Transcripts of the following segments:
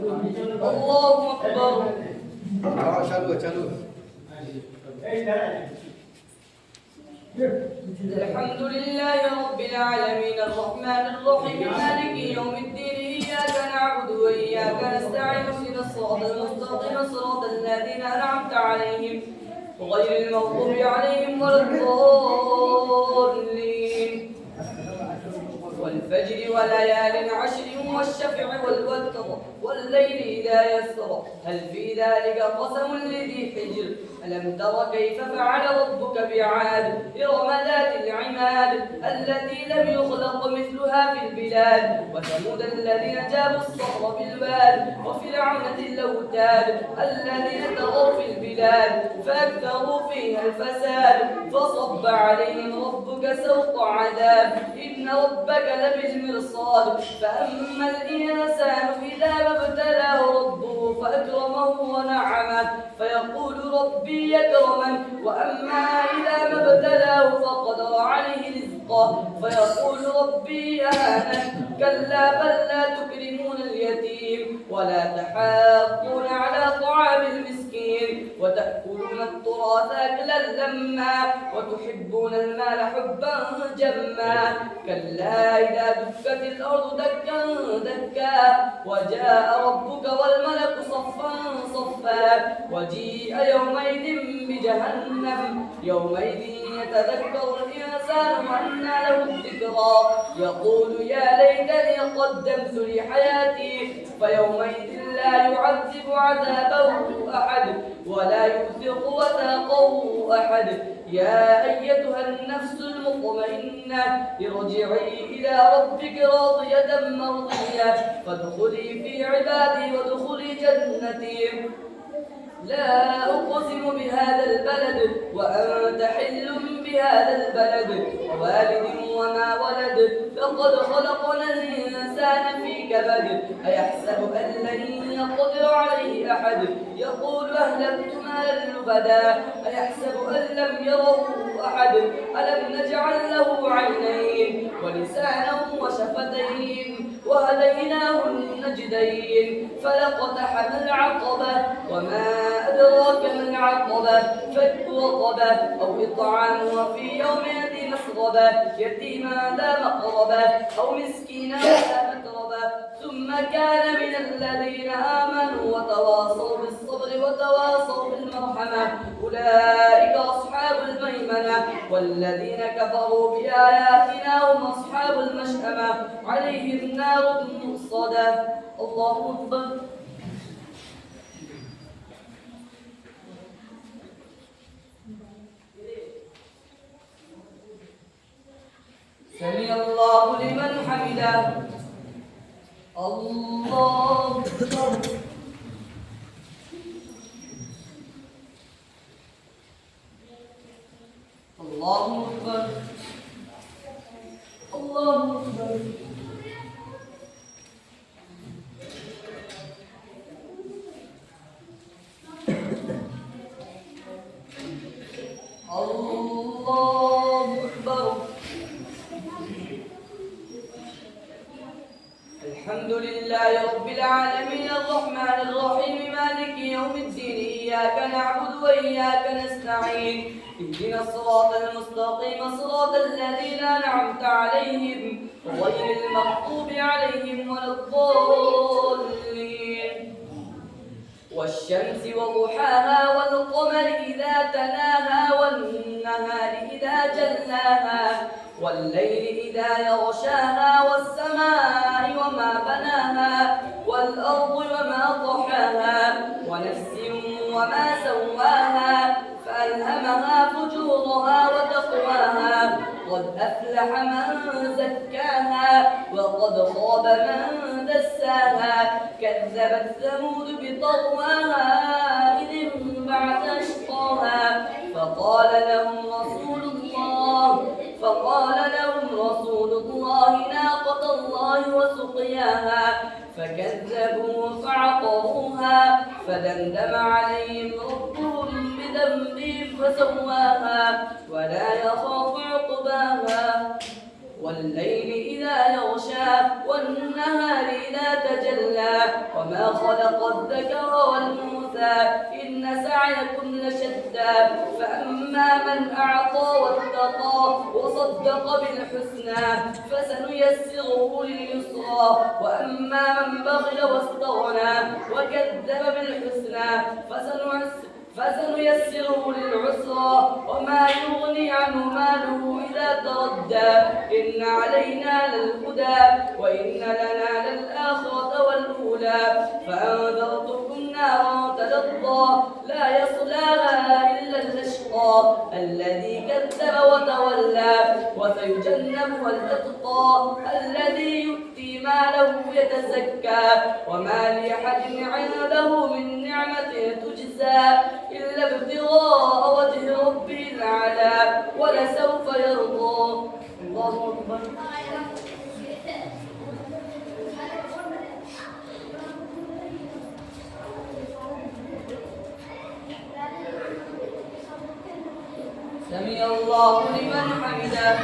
الله أكبر. चलो الحمد لله رب العالمين الرحمن الرحيم مالك يوم الدين إياك نعبد وإياك نستعين اهدنا الصراط المستقيم صراط الذين أنعمت عليهم غير المغضوب عليهم ولا الضالين. والفجر وليال عشر والشفع والوتر والليل إذا يسر هل في ذلك قسم لذي حجر ألم تر كيف فعل ربك بعاد إرم ذات العماد التي لم يخلق مثلها في البلاد وثمود الذين جابوا الصخر بالواد وفرعون ذي الأوتاد الذين طغوا في البلاد فأكثروا فيها الفساد فصب عليهم ربك سوط عذاب إن ربك لبالمرصاد فأما الإنسان إذا ما ابتلاه ربه فأكرمه ونعمه فيقول ربي يكرمن وأما إذا ما ابتلاه فقدر عليه رزقه فيقول ربي أهانن كلا بل لا تكرمون اليتيم ولا تحاضون على طعام المسكين وتأكلون التراث أكلا لما وتحبون المال حبا جما كلا إذا دكت الأرض دكا دكا وجاء ربك والملك صفا صفا وجيء يومئذ بجهنم يومئذ يتذكر الإنسان وأنى له الذكرى يقول يا ليتني قدمت لحياتي فيومئذ لا يعذب عذابه أحد ولا يوثق وثاقه أحد يا أيتها النفس المطمئنة ارجعي إلى ربك راضية مرضية فادخلي في عبادي وادخلي جنتي لا أقسم بهذا البلد وأنت حل بهذا البلد ووالد وما ولد لقد خلقنا الإنسان في كبد أيحسب أن لن يقدر عليه أحد يقول أهلكت مالا لبدا أيحسب أن لم يره أحد ألم نجعل له عينين ولسانا وشفتين وهديناه النجدين فلاقتحم العقبة وما أدراك ما العقبة فك رقبة أو إطعام في يوم ذي مسغبة يتيما ذا مقربة أو مسكينا ذا متربة ثم كان من الذين آمنوا وتواصوا بالصبر وتواصوا بالمرحمة أولئك أصحاب الميمنة والذين كفروا بآياتنا هم أصحاب المشأمة عليهم نار مؤصدة. الله أكبر. سمع الله لمن حمده. الله أكبر. الله أكبر. الله أكبر. الله أكبر. الحمد لله رب العالمين الرحمن الرحيم مالك يوم الدين إياك نعبد وإياك نستعين اهدنا الصراط المستقيم صراط الذين أنعمت عليهم غير المغضوب عليهم ولا الضالين والشمس وضحاها والقمر إذا تلاها والنهار إذا جلاها والليل إذا يغشاها والسماء وما بناها والأرض وما طحاها ونفس وما سواها فألهمها فجورها وتقواها قد أفلح من زكاها وقد خاب من دساها كذبت ثمود بطغواها إذ انبعث أشقاها فقال لهم رسول الله ناقة الله وسقياها فكذبوا فعقروها فدمدم عليهم ربهم بذنبهم فسواها ولا يخاف عقباها. والليل إذا يغشى والنهار إذا تجلى وما خلق الذكر والأنثى إن سعيكم لشتى فأما من أعطى واتقى وصدق بالحسنى فسنيسره لليسرى وأما من بخل واستغنى وكذب بالحسنى فسنيسره للعسرى وما يغني عنه ماله إذا تردى إن علينا للهدى وإن لنا للآخرة والأولى فأنذرتكم نارا تلظى لا يصلاها إلا الأشقى الذي كذب وتولى وسيجنبها الأتقى الذي يؤتي ماله يتزكى وما لأحد عنده من نعمة تجزى إلا ابتغاء وجه ربه الأعلى ولسوف يرضى. الله أكبر. سمع الله لمن حمده.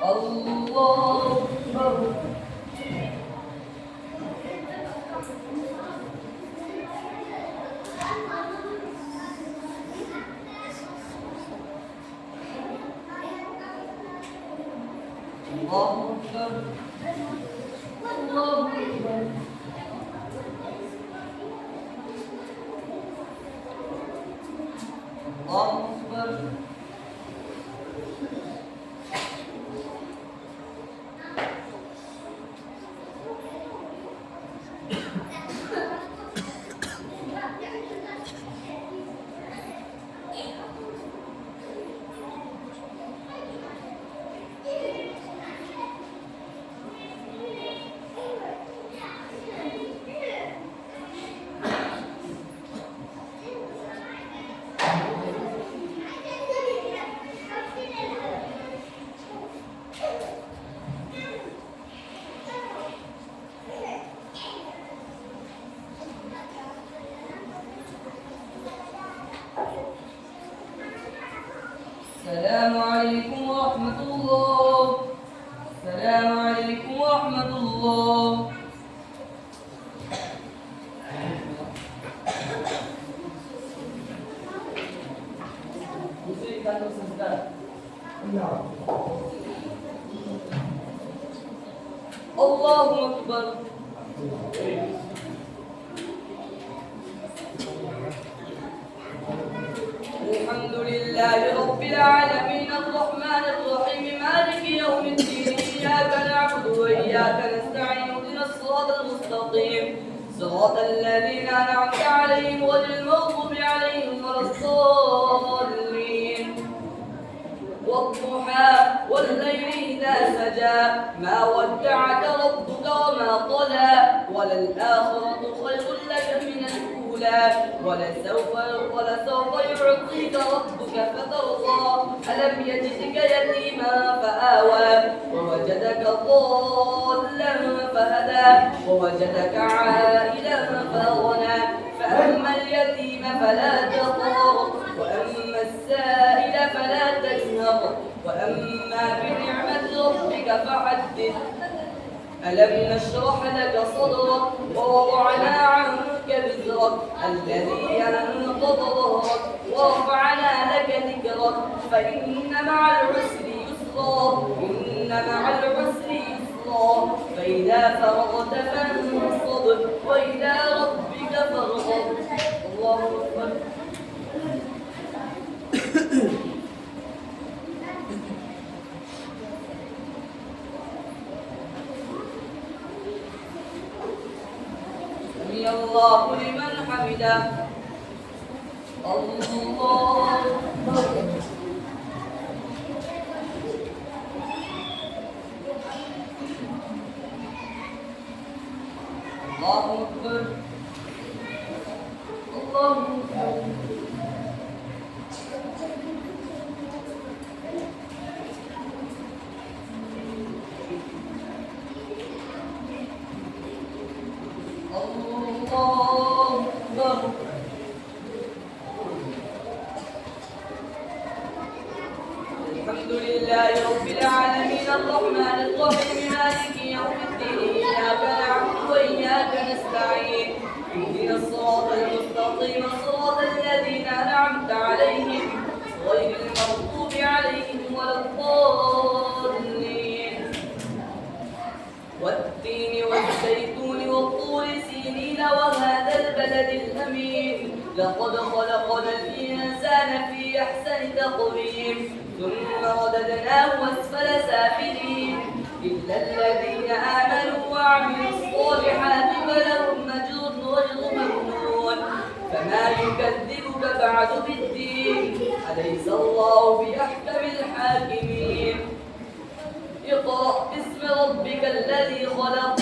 الله أكبر. الله أكبر. الله أكبر. الله أكبر. السلام عليكم ورحمة الله. السلام عليكم ورحمة الله. الله أكبر. الحمد لله رب العالمين الرحمن الرحيم مالك يوم الدين إياك نعبد وإياك نستعين اهدنا الصراط المستقيم صراط الذين أنعمت عليهم غير المغضوب عليهم ولا الضالين والضحى والليل إذا سجى ما ودعك ربك وما قلى وللآخرة خير لك من الأولى ولسوف يعطيك ربك فترضى ألم يجدك يتيما فآوى ووجدك ضالا فهدى ووجدك عائلا فأغنى فأما اليتيم فلا تقهر وأما السائل فلا تنهر وأما بنعمة ربك فحدث ألم نشرح لك صدرك ووضعنا عنك وزرك الذي أنقض ظهرك ورفعنا لك ذكرك فإن مع العسر يسرا إن مع العسر يسرا فإذا فرغت فانصب وإلى ربك فارغب. الله أكبر. سمع الله لمن حمده. الله أكبر. الله أكبر. الله أكبر. الحمد لله رب العالمين الرحمن الرحيم مالك يوم الدين إياك نعبد وإياك نستعين اهدنا الصراط المستقيم صراط الذين أنعمت عليهم غير المغضوب عليهم ولا الضالين والتين والزيتون والطور سينين وهذا البلد الأمين لقد خلقنا الإنسان في أحسن تقويم ثم رددناه أسفل سافلين إلا الذين آمنوا وعملوا الصالحات فلهم أجر غير ممنون فما يكذبك بعد بالدين أليس الله بأحكم الحاكمين اقرأ باسم ربك الذي خلق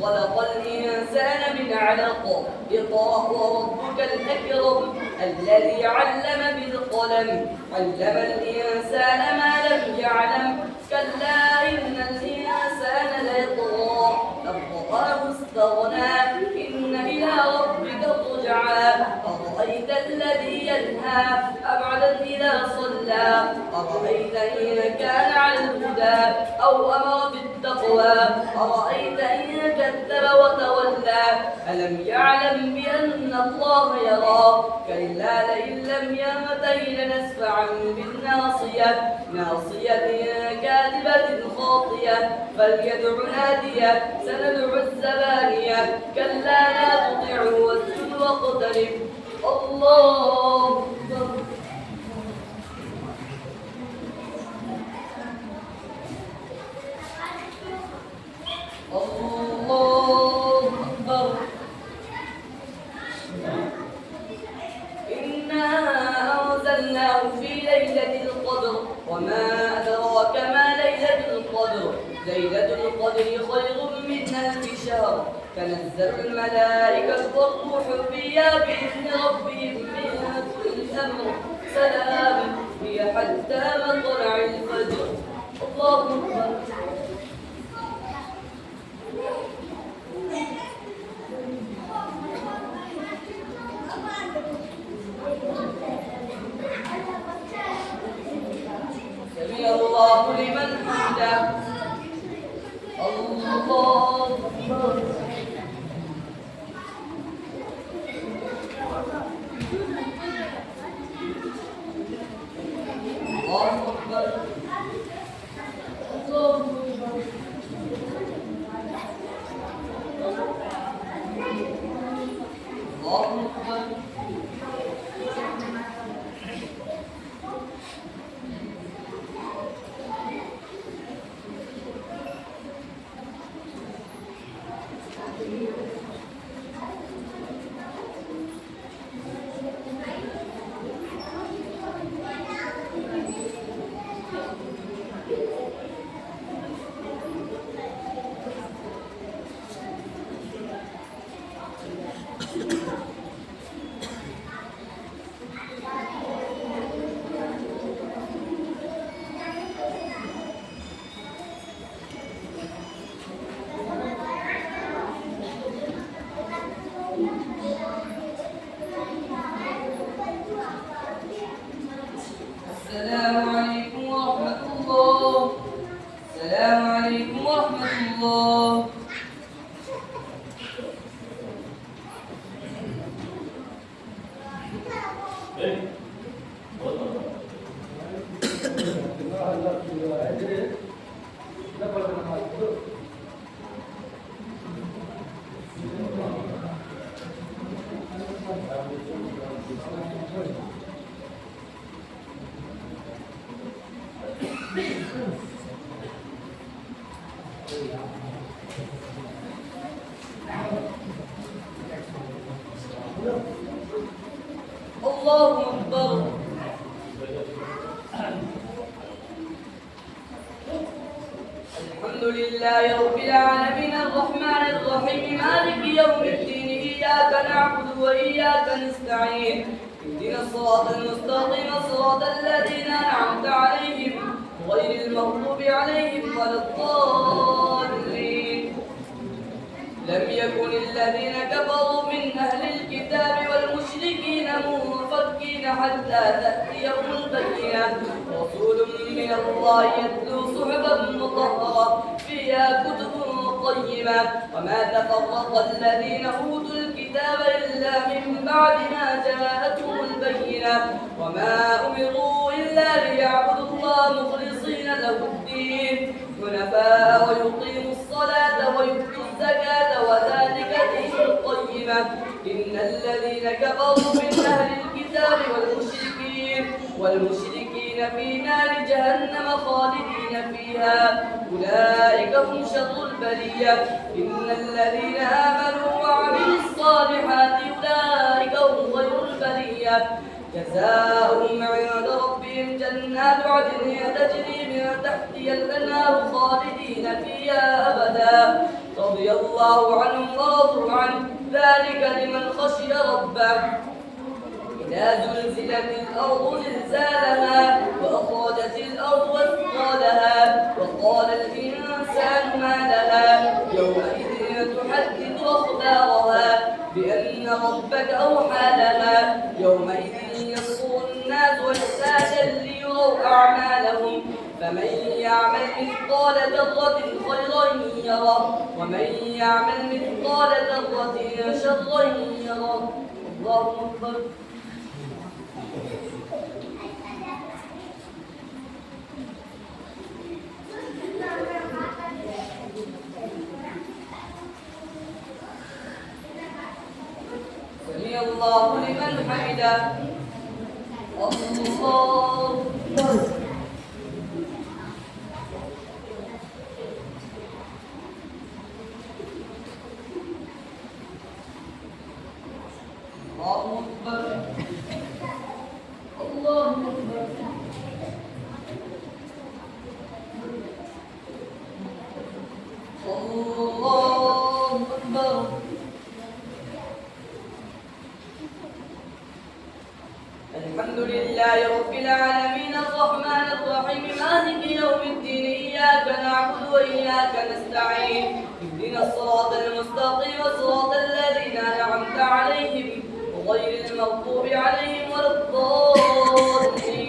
خلق الإنسان من علق اقرأ وربك الأكرم الذي علم بالقلم علم الإنسان ما لم يعلم كلا إن الإنسان ليطغى أن رآه استغنى إن إلى ربك الرجعى أرأيت الذي ينهى أبعدا إذا صلى أرأيت إن كان على الهدى أو أمر بالتقوى أرأيت إن كذب وتولى ألم يعلم بأن الله يرى كلا لئن لم ينته لنسفعا بالناصية ناصية كاذبة خاطية فليدع نادية سندع الزبانية كلا لا تطعه واسجد واقترب الله أكبر الله أكبر إنا أنزلناه في ليلة القدر وما أدراك ما ليلة القدر ليلة القدر خير من ألف شهر تنزل الملائكة والروح فيها بإذن ربهم من كل أمر سلام هي حتى مطلع الفجر الله أكبر سمع الله لمن حمده الله أكبر الله أكبر الله أكبر الله أكبر السلام عليكم ورحمة الله السلام عليكم ورحمة الله الله أكبر الحمد لله رب العالمين الرحمن الرحيم مالك يوم الدين إياك نعبد وإياك نستعين اهدنا الصراط المستقيم صراط الذين أنعمت عليهم غير المغضوب عليهم ولا الضالين لم يكن الذين كفروا من أهل الكتاب والمشركين منفكين حتى تأتيهم البينة رسول من الله يتلو صحفا مطهرة فيها كتب قيمة وما تفرق الذين أوتوا الكتاب إلا من بعد ما جاءتهم البينة وما أمروا إلا ليعبدوا الله مخلصين له الدين حنفاء ويقيموا الصلاة ويؤتوا الزكاة وذلك دين القيمة إن الذين كفروا من أهل الكتاب والمشركين في نار جهنم خالدين فيها أولئك هم شر البرية إن الذين آمنوا وعملوا الصالحات أولئك هم خير البرية جزاؤهم عند ربهم جنات عدن تجري من تحتها الأنهار خالدين فيها أبدا رضي الله عنهم ورضوا عنه ذلك لمن خشي ربه إذا زلزلت الأرض زلزالها وأخرجت الأرض أثقالها وقال الإنسان ما لها يومئذ تحدث أخبارها بأن ربك أوحى لها يومئذ يصدر الناس أشتاتا ليروا أعمالهم فمن يعمل مثقال ذرة خيرا يره ومن يعمل مثقال ذرة شرا يره الله أكبر سمع الله لمن حمده الله أكبر الله أكبر الله أكبر الله أكبر الحمد لله رب العالمين الرحمن الرحيم مالك يوم الدين إياك نعبد وإياك نستعين اهدنا الصراط المستقيم صراط الذين أنعمت عليهم غير المغضوب عليهم ولا الضالين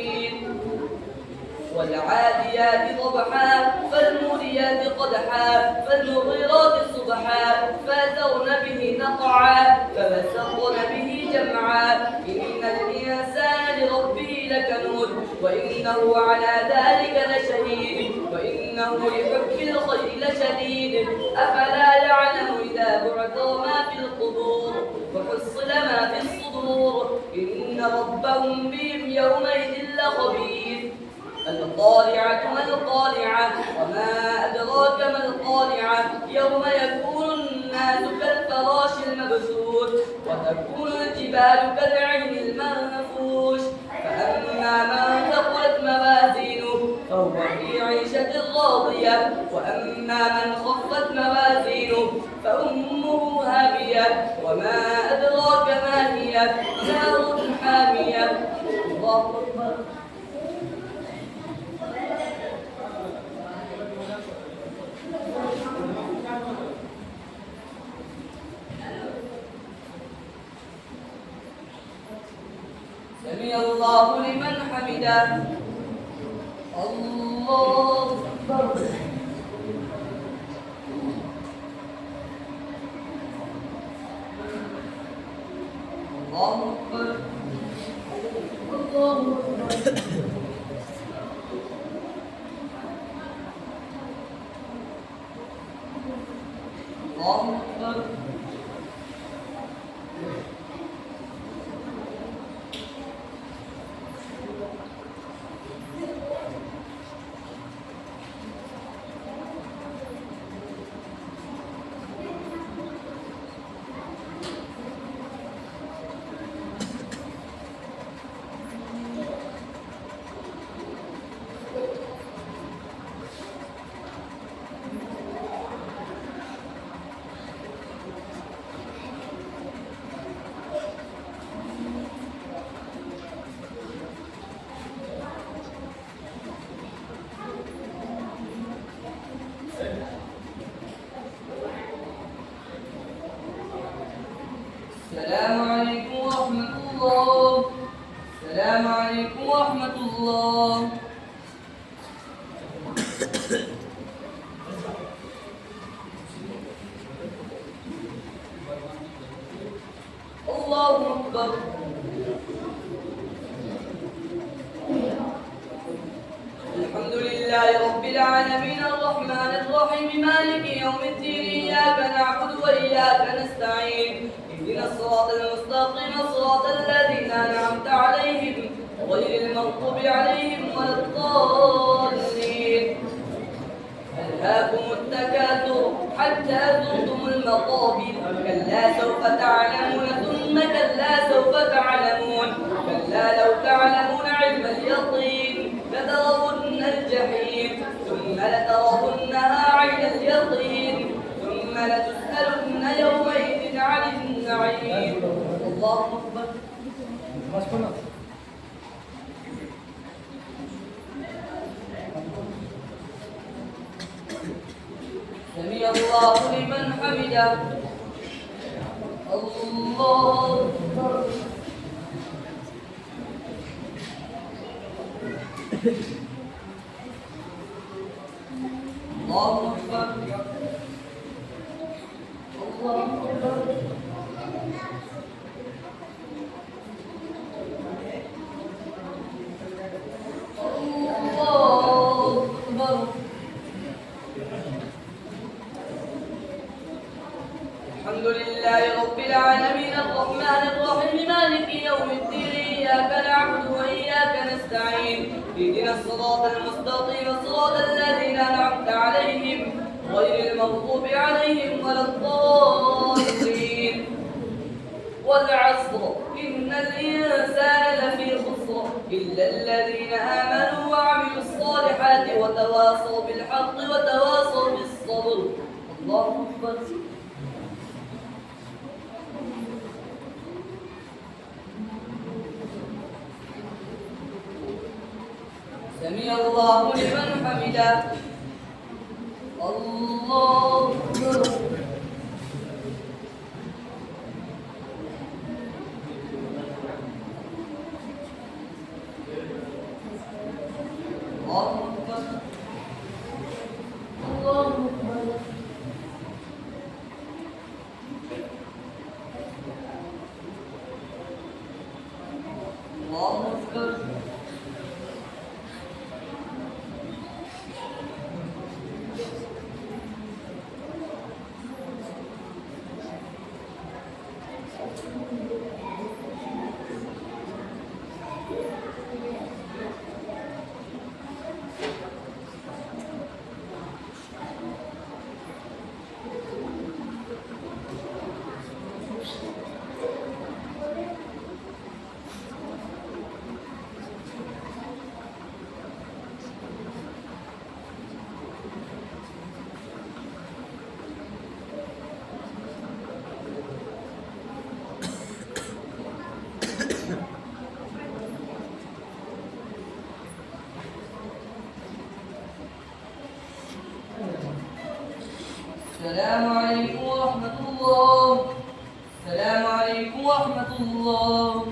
والعاديات ضبحا فالموريات قدحا فالمغيرات صبحا فأثرن به نقعا ففسقن به جمعا إن الإنسان لربه لكنود وإنه على ذلك لشهيد وإنه لحب الخير لشديد أفلا يعلم إذا بعثر ما في القبور وحصل ما في الصدور إن ربهم بهم يومئذ لخبير القارعة ما القارعة وما أدراك ما القارعة يوم يكون الناس كالفراش المبثوث وتكون الجبال كالعهن المنفوش فأما من ثقلت موازينه فهو في عيشة راضية وأما من خفت موازينه فأمه هاوية وما أدراك ما هي نار حامية الله أكبر سمع الله لمن حمده الله أكبر الله أكبر الله أكبر الله أكبر السلام عليكم ورحمة الله. السلام عليكم ورحمة الله. الله أكبر. الحمد لله رب العالمين الرحمن الرحيم مالك يوم الدين إياك نعبد وإياك نستعين اهدنا الصراط المستقيم صراط الذين أنعمت عليهم غير المغضوب عليهم ولا الضالين. ألهاكم التكاثر حتى زرتم المقابر كلا سوف تعلمون ثم كلا سوف تعلمون كلا لو تعلمون علم اليقين لترون الجحيم ثم لترونها عين اليقين ثم لتسألن يومئذ عن النعيم. الله أكبر. سمع الله لمن حمده. الله أكبر. الله أكبر. الله أكبر. الحمد لله رب العالمين الرحمن الرحيم مالك يوم الدين إياك نعبد وإياك نستعين اهدنا الصراط المستقيم صراط الذين أنعمت عليهم غير المغضوب عليهم ولا الضالين. والعصر إن الإنسان لفي خسر إلا الذين آمنوا وعملوا الصالحات وتواصوا بالحق وتواصوا بالصبر. الله أكبر. سمع الله لمن حمده. الله أكبر. الله أكبر. الله أكبر. الله أكبر. السلام عليكم ورحمة الله. السلام عليكم ورحمة الله.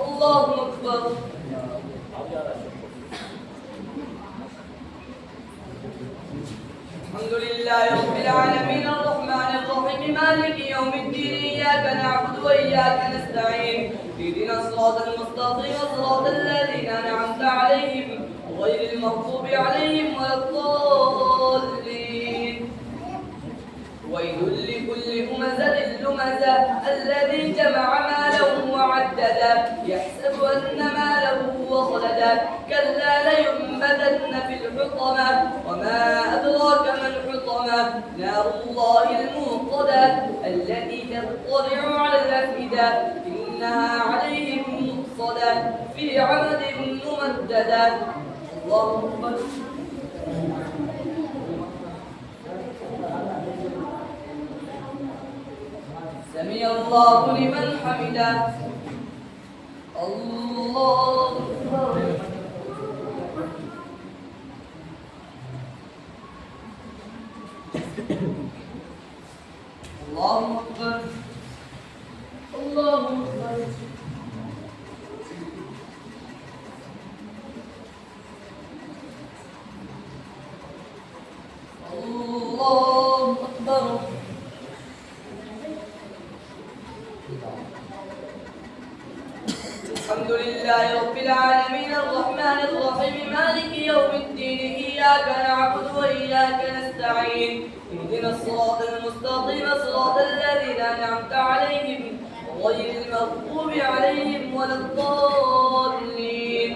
الله أكبر. الحمد لله رب العالمين الرحمن الرحيم مالك يوم الدين إياك نعبد وإياك نستعين اهدنا الصراط المستقيم صراط الذين أنعمت عليهم غير المغضوب عليهم ولا الضالين. ويل لكل همزة لمزة الذي جمع ماله وعده ولدا يحسب أن ماله أخلدا كلا لينبذن في الحطمة وما أدراك ما الحطمة نار الله الموقدة التي تطلع على الأفئدة إنها عليهم مؤصدة في عمد ممددة. الله أكبر. سمع الله لمن حمده. الله أكبر. الله أكبر. الله أكبر. الله أكبر. الحمد لله رب العالمين الرحمن الرحيم مالك يوم الدين إياك نعبد وإياك نستعين اهدنا الصراط المستقيم صراط الذين أنعمت عليهم غير المغضوب عليهم ولا الضالين.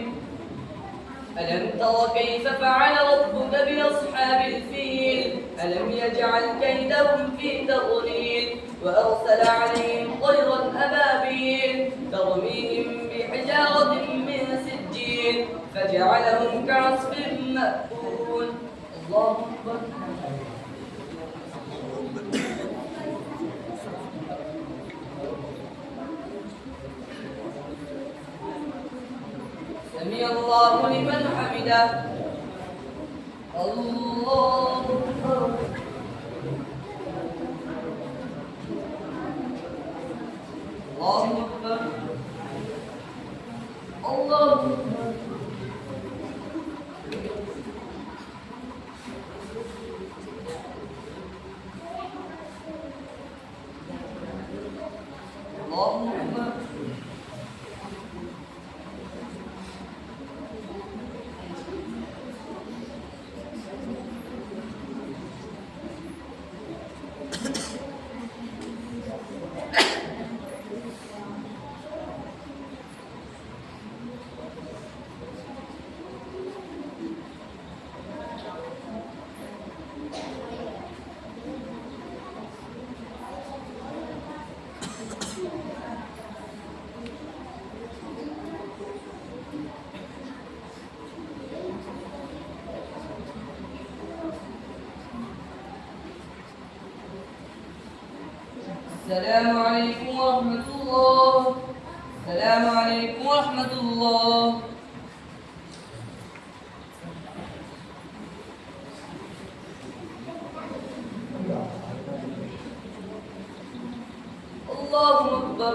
ألم تر كيف فعل ربك بأصحاب الفيل ألم يجعل كيدهم في تضليل وأرسل عليهم طيرا أبابيل ترميهم بحجارة من سجيل فجعلهم كعصف مأكول. الله أكبر. سمع الله لمن حمده. الله أكبر. الله أكبر. الله أكبر. الله أكبر. السلام عليكم ورحمة الله. السلام عليكم ورحمة الله. الله أكبر.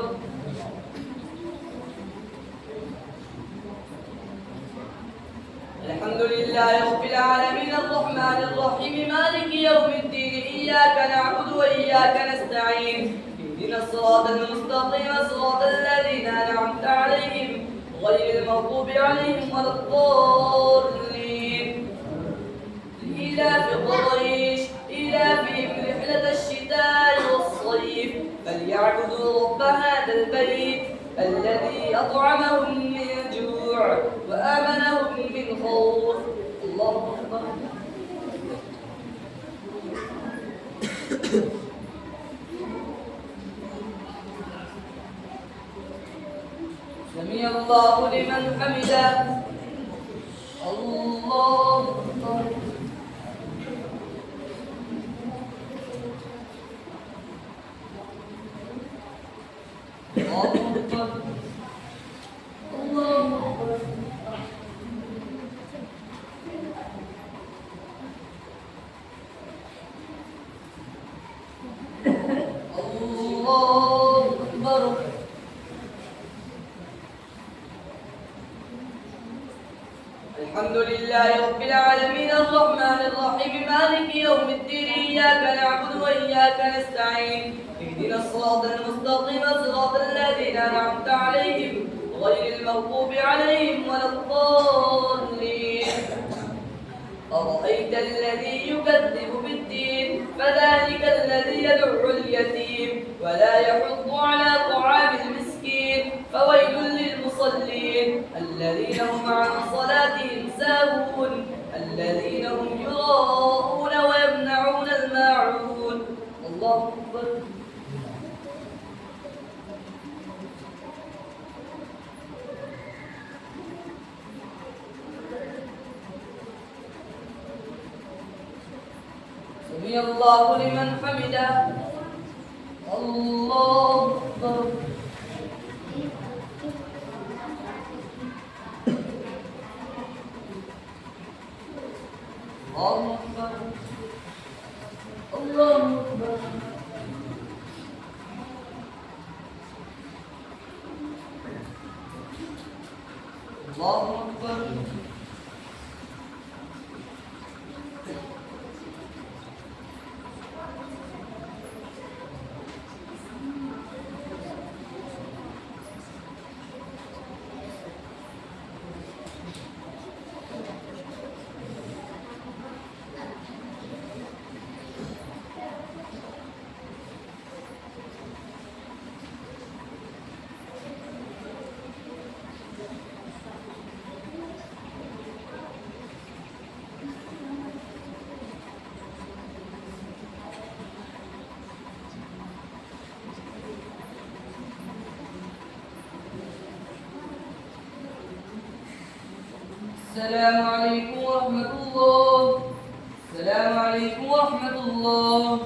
الحمد لله رب العالمين الرحمن الرحيم مالك يوم الدين إياك نعبد وإياك نستعين اهدنا الصراط المستقيم صراط الذين أنعمت عليهم غير المغضوب عليهم ولا الضالين. لإيلاف قريش إيلافهم رحلة الشتاء والصيف فليعبدوا رب هذا البيت الذي أطعمهم من جوع وآمنهم من خوف. الله أكبر. سمع الله لمن حمده. الله أكبر. الله أكبر. الله أكبر. الله أكبر. الحمد لله رب العالمين الرحمن الرحيم مالك يوم الدين إياك نعبد وإياك نستعين اهدنا الصراط المستقيم صراط الذين أنعمت عليهم غير المغضوب عليهم ولا الضالين. أرأيت الذي يكذب بالدين فذلك الذي يدع اليتيم ولا يحض على طعام المسكين فويل المصلين الذين هم عن صلاتهم ساهون الذين هم يراءون ويمنعون الماعون. الله أكبر. سمع الله لمن حمده. الله أكبر. الله أكبر. الله أكبر. الله أكبر. السلام عليكم ورحمة الله. السلام عليكم ورحمة الله.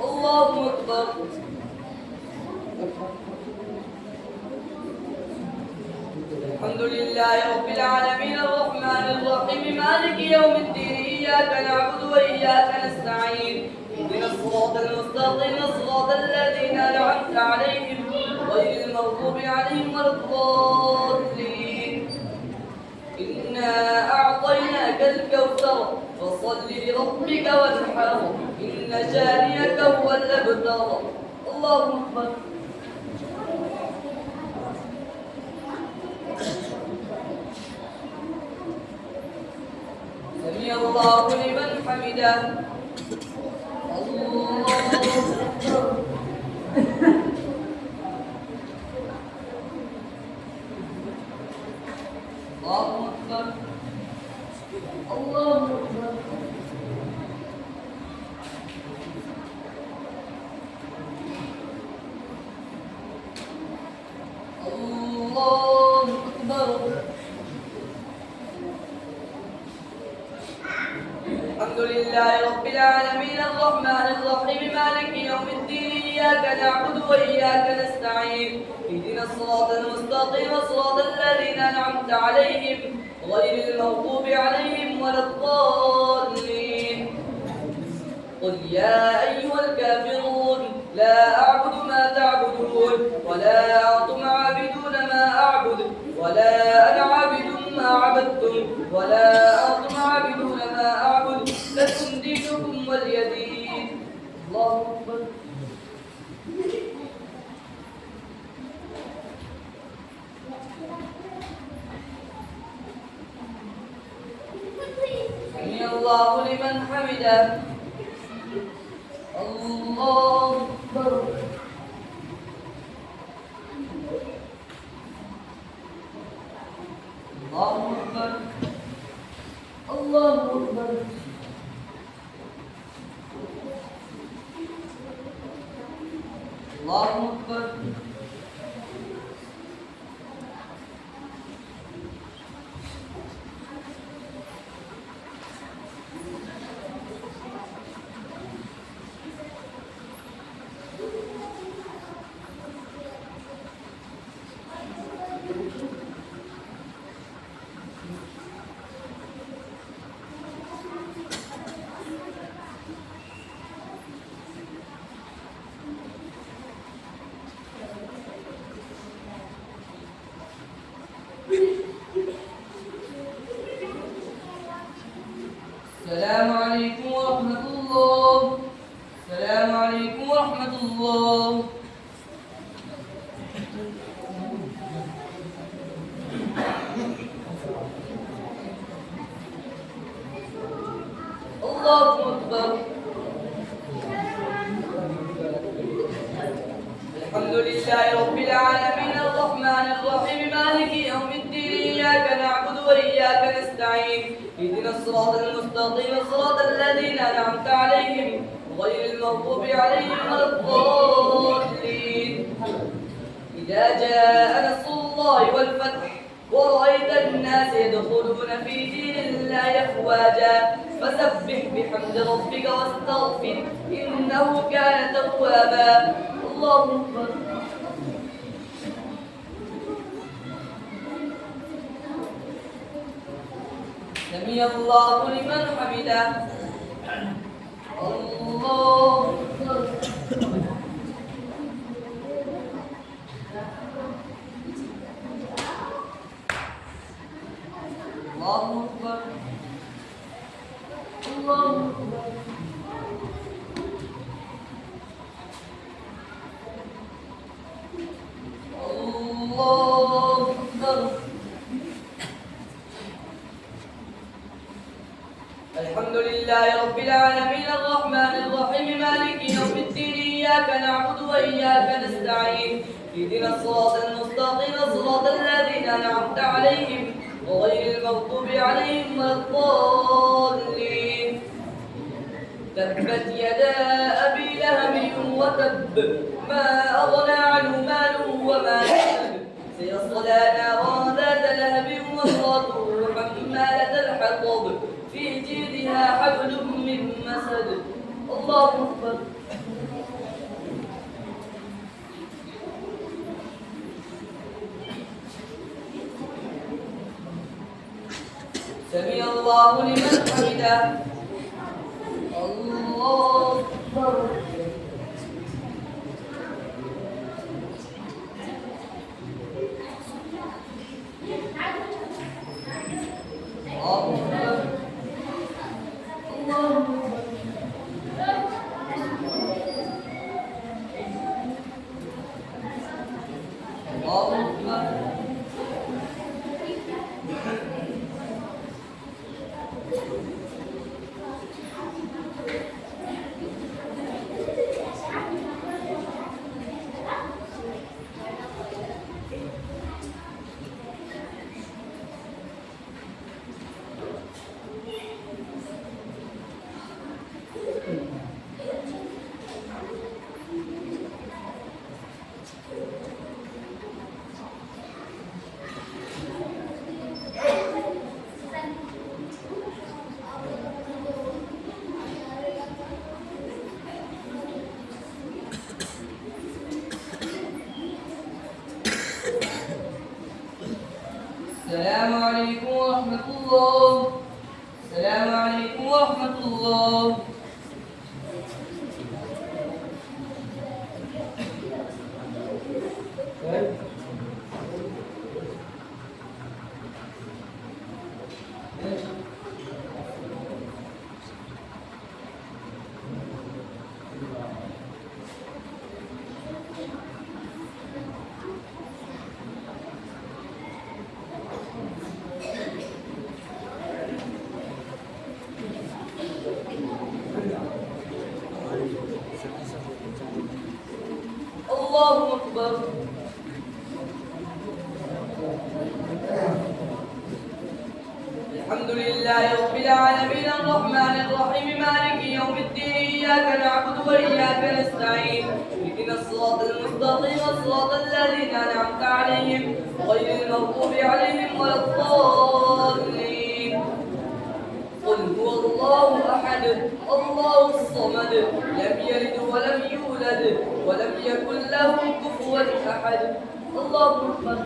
الله أكبر. الحمد لله رب العالمين الرحمن الرحيم مالك يوم الدين إياك نعبد وإياك نستعين اهدنا الصراط المستقيم صراط الذين أنعمت عليهم غير المغضوب عليهم ولا الضالين. إنا أعطيناك الكوثر فصل لربك وانحر إن شانئك هو الأبتر. الله أكبر. سمع الله لمن حمده. الله أكبر. الله أكبر. الله أكبر. الله أكبر. الحمد لله رب العالمين الرحمن الرحيم مالك يوم الدين إياك نعبد وإياك نستعين اهدنا الصراط المستقيم صراط الذين أنعمت عليهم غير المغضوب عليهم ولا الضالين. قل يا أيها الكافرون لا أعبد ما تعبدون ولا أنتم عابدون ما أعبد ولا أنا عابد ما عبدتم ولا أنتم عابدون ما أعبد لكم دينكم ولي دين. الله أكبر. سمع الله لمن حمده. الله أكبر. الله أكبر. الله أكبر. الله أكبر. عليكم ورحمة الله. السلام عليكم ورحمة الله. الله أكبر. الحمد لله رب العالمين الرحمن الرحيم مالك يوم الدين إياك نعبد وإياك نستعين اهدنا الصراط المستقيم صراط الذين أنعمت عليهم غير المغضوب عليهم ولا الضالين. إذا جاء نصر الله والفتح ورأيت الناس يدخلون في دين الله أفواجا فسبح بحمد ربك واستغفر إنه كان توابا. الله أكبر. سمع الله لمن حمده. الله أكبر. الله أكبر. الله أكبر. الله أكبر. الحمد لله رب العالمين الرحمن الرحيم مالك يوم الدين إياك نعبد وإياك نستعين اهدنا الصراط المستقيم صراط الذين أنعمت عليهم غير المغضوب عليهم ولا الضالين. تبت يدا أبي لهب وتب ما أغنى عنه ماله وما كسب سيصلى نارا ذات لهب وامرأته حمالة الحطب في جيدها حبل من مسد. الله أكبر. سمع الله لمن حمده. الله أكبر. السلام عليكم ورحمة الله. السلام عليكم ورحمة الله. الله أكبر. الحمد لله رب العالمين الرحمن الرحيم مالك يوم الدين إياك نعبد وإياك نستعين اهدنا الصراط المستقيم صراط الذين أنعمت عليهم غير المغضوب عليهم ولا الضالين. قل هو الله أحد الله الصمد لم يلد ولم يولد ولم يكن له كفوا أحد. الله أكبر.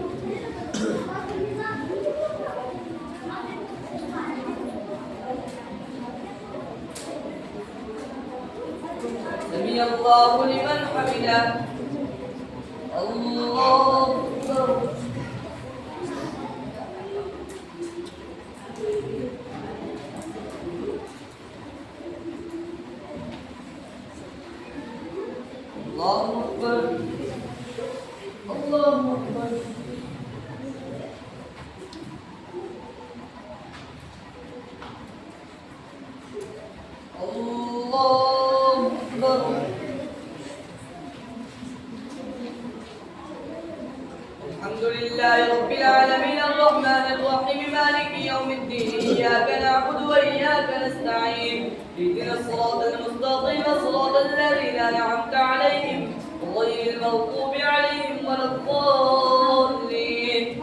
سمع الله لمن حمده. الله أكبر. الله أكبر الله أكبر الله أكبر الحمد لله رب العالمين الرحمن الرحيم مالك يوم الدين إياك نعبد وإياك نستعين اهدنا الصراط المستقيم صراط الذين أنعمت عليهم غير المغضوب عليهم ولا الضالين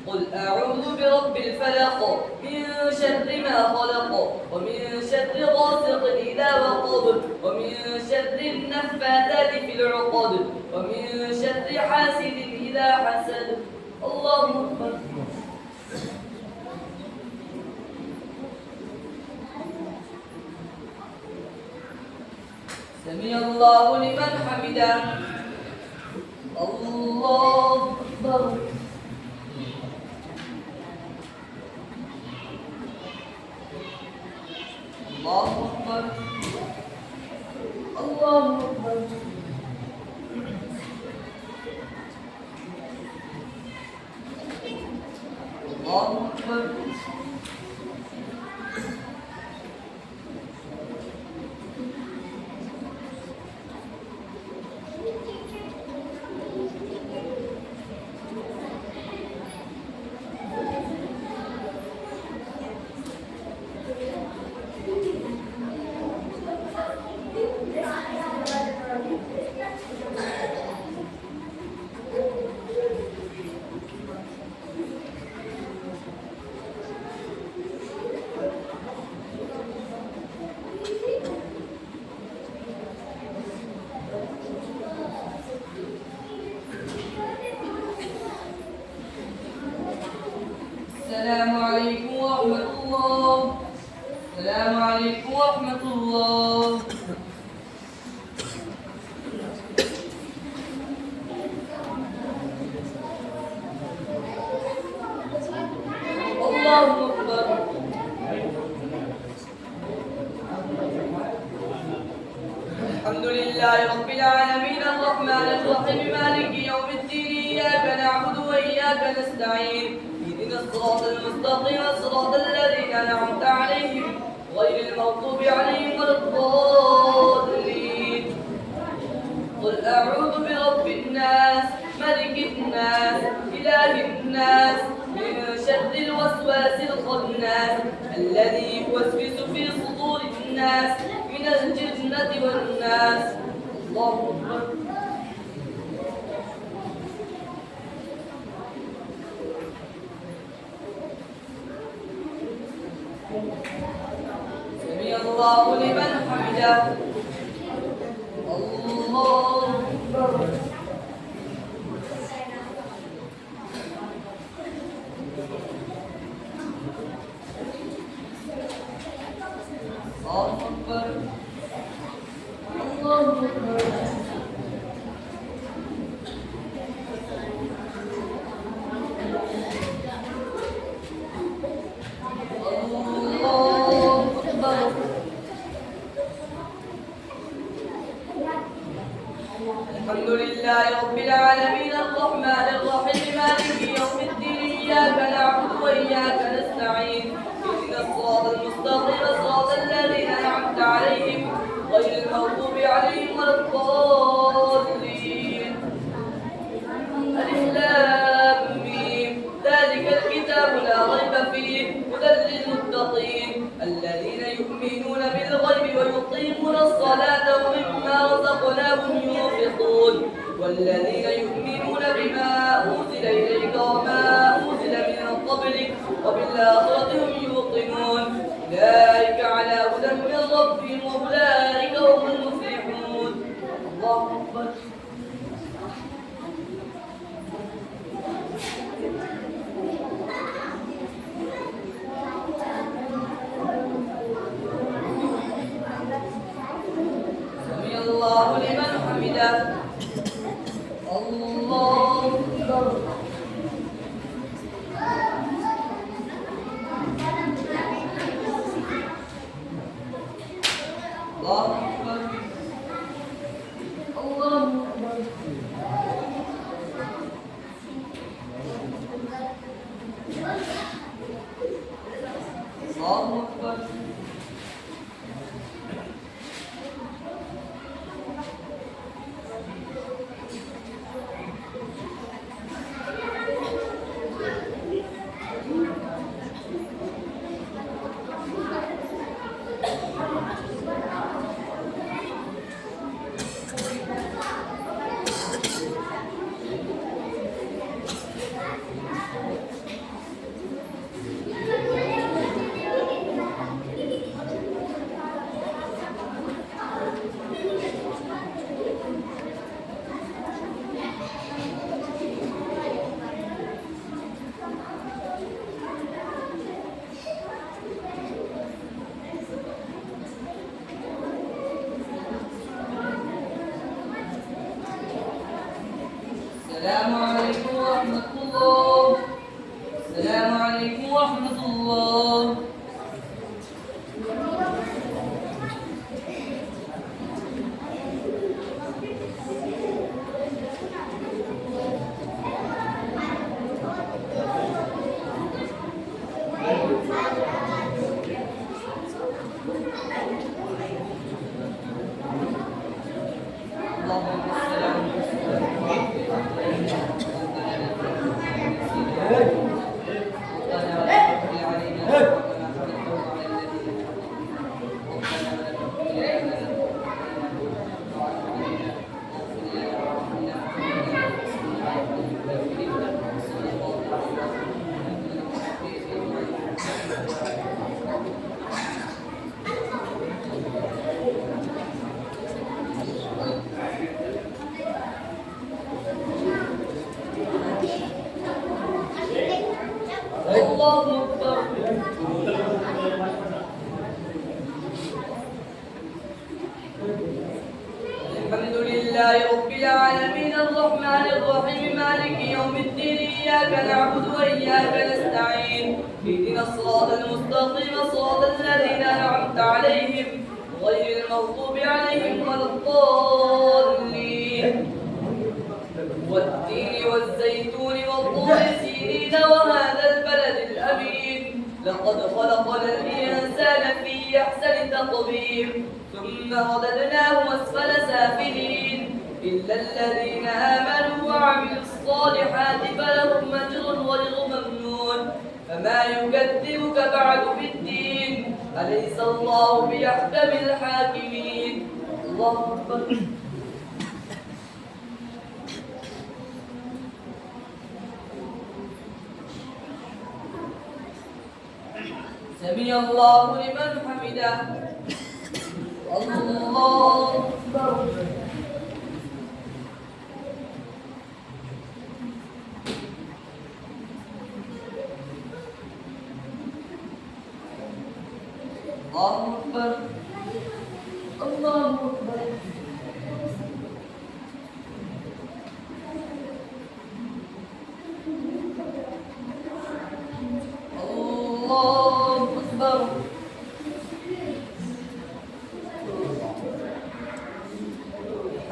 قل أعوذ برب الفلق من شر ما خلق ومن شر غاسق إذا وقب ومن شر النفاثات في العقد ومن شر حاسد إذا حسد الله أكبر سمع الله لمن حمده الله أكبر الله أكبر الله أكبر الله أكبر السلام عليكم ورحمة الله السلام عليكم ورحمة الله الله أكبر الحمد لله رب العالمين الرحمن الرحيم مالك يوم الدين إياك نعبد وإياك نستعين اهدنا الصراط المستقيم صراط الذين أنعمت عليهم غير المغضوب عليهم ولا الضالين قل أعوذ برب الناس ملك الناس إله الناس من شر الوسواس الخناس الذي يوسوس في صدور الناس من الجنة والناس الله أكبر سمع الله لمن حمده الله أكبر الله أكبر الله أكبر الحمد لله رب العالمين الرحمن الرحيم مالك يوم الدين إياك نعبد وإياك نستعين اهدنا الصراط المستقيم صراط الذين أنعمت عليهم غير المغضوب عليهم ولا الضالين ألف لام ميم ذلك الكتاب لا ريب فيه هدى للمتقين الذين يؤمنون بالغيب ويقيمون الصلاة ومما رزقناهم ينفقون والذين يؤمنون بما أنزل إليك وما أنزل من قبلك وبالآخرة هم يوقنون أولئك على هدى من ربهم وأولئك هم المفلحون الله أكبر سمع الله لمن حمده الله أكبر الله أكبر الله أكبر. السلام عليكم ورحمة الله. السلام عليكم ورحمة الله. اللهم السلام. الله أكبر. الحمد لله رب العالمين الرحمن الرحيم مالك يوم الدين إياك نعبد وإياك نستعين اهدنا الصراط المستقيم صراط الذين أنعمت عليهم غير المغضوب عليهم ولا الضالين والتين والزيتون والطور سينين وهذا البلد الأمين لقد خلقنا الإنسان في أحسن تقويم ثم رددناه أسفل سافلين إلا الذين آمنوا وعملوا الصالحات فلهم أجر غير ممنون فما يكذبك بعد بالدين أليس الله بأحكم الحاكمين. الله أكبر. سمع الله لمن حمده. الله أكبر. الله أكبر. الله أكبر. الله أكبر.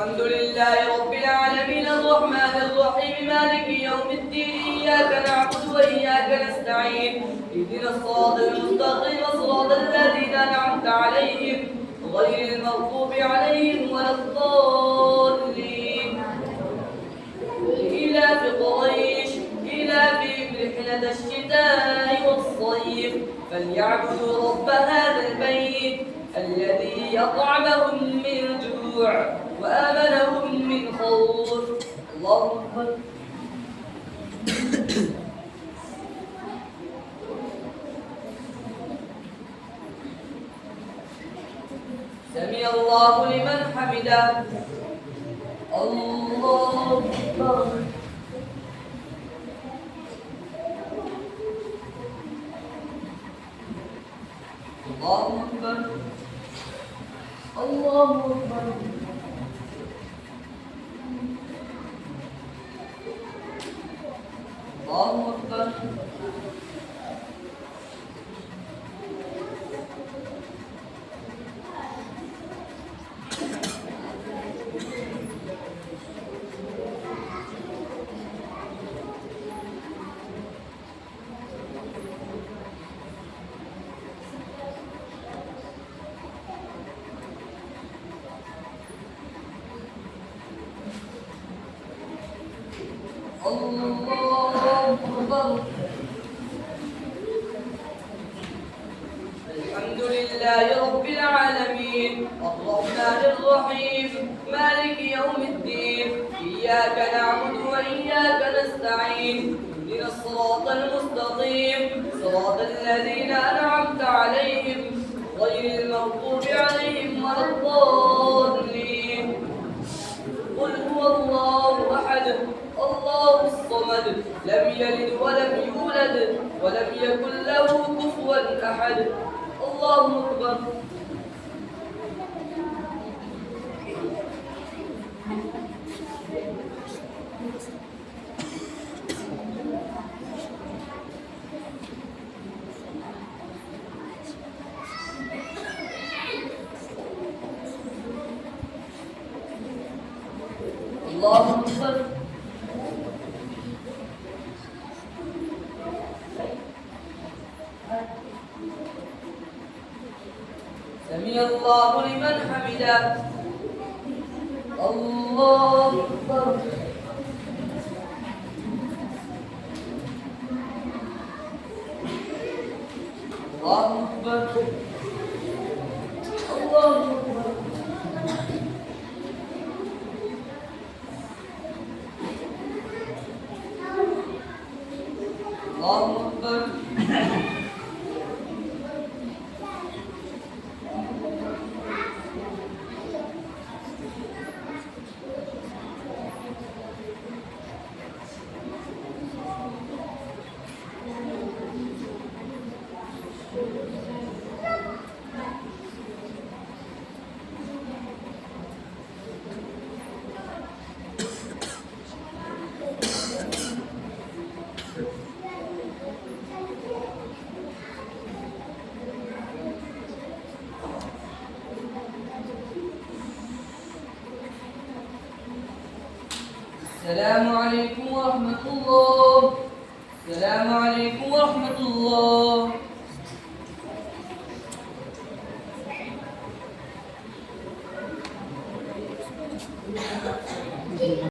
الحمد لله رب العالمين الرحمن الرحيم مالك يوم الدين إياك نعبد وإياك نستعين اهدنا الصراط المستقيم صراط الذين أنعمت عليهم غير المغضوب عليهم ولا الضالين. إيلاف قريش إيلافهم رحلة الشتاء والصيف فليعبدوا رب هذا البيت الذي أطعمهم من جوع وآمنهم من خوف. الله أكبر. سمع الله لمن حمده. الله أكبر. الله أكبر. الله أكبر. الله أكبر. الله أكبر. الحمد لله رب العالمين الرحمن الرحيم مالك يوم الدين إياك نعبد وإياك نستعين اهدنا الصراط المستقيم صراط الذين أنعمت عليهم غير المغضوب عليهم ولا الضالين. قل هو الله أحد الله الصمد لم يلد ولم يولد ولم يكن له كفوا أحد. الله أكبر. الله أكبر. سمع الله لمن حمده. الله أكبر. الله أكبر. الله أكبر. الله أكبر. السلام عليكم ورحمة الله. السلام عليكم ورحمة الله.